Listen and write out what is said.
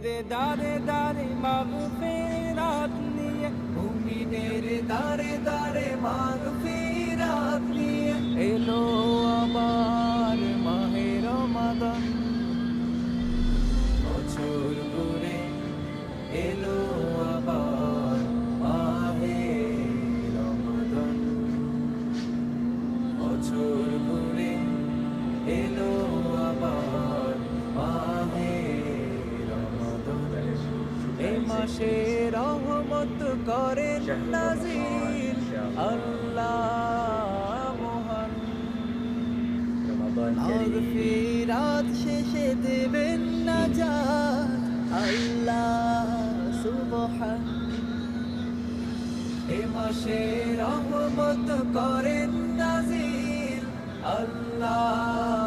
মুমিনের দারে দারে মাগফিরাত নিয়ে, মুমিনের দারে দারে মাগফিরাত নিয়ে এলো আবার মাহে রমাদান। বছর ঘুরে এলো আবার মাহে রমাদান। বছর ঘুরে এলো আবার মাহে রমাদান। এই মাসে রহমত করেন নাজিল আল্লাহ মহান। মাগফিরাত শেষে দেবেন নাজাত আল্লাহ সুবহান। এ মাসে রহমত করেন নাজিল আল্লাহ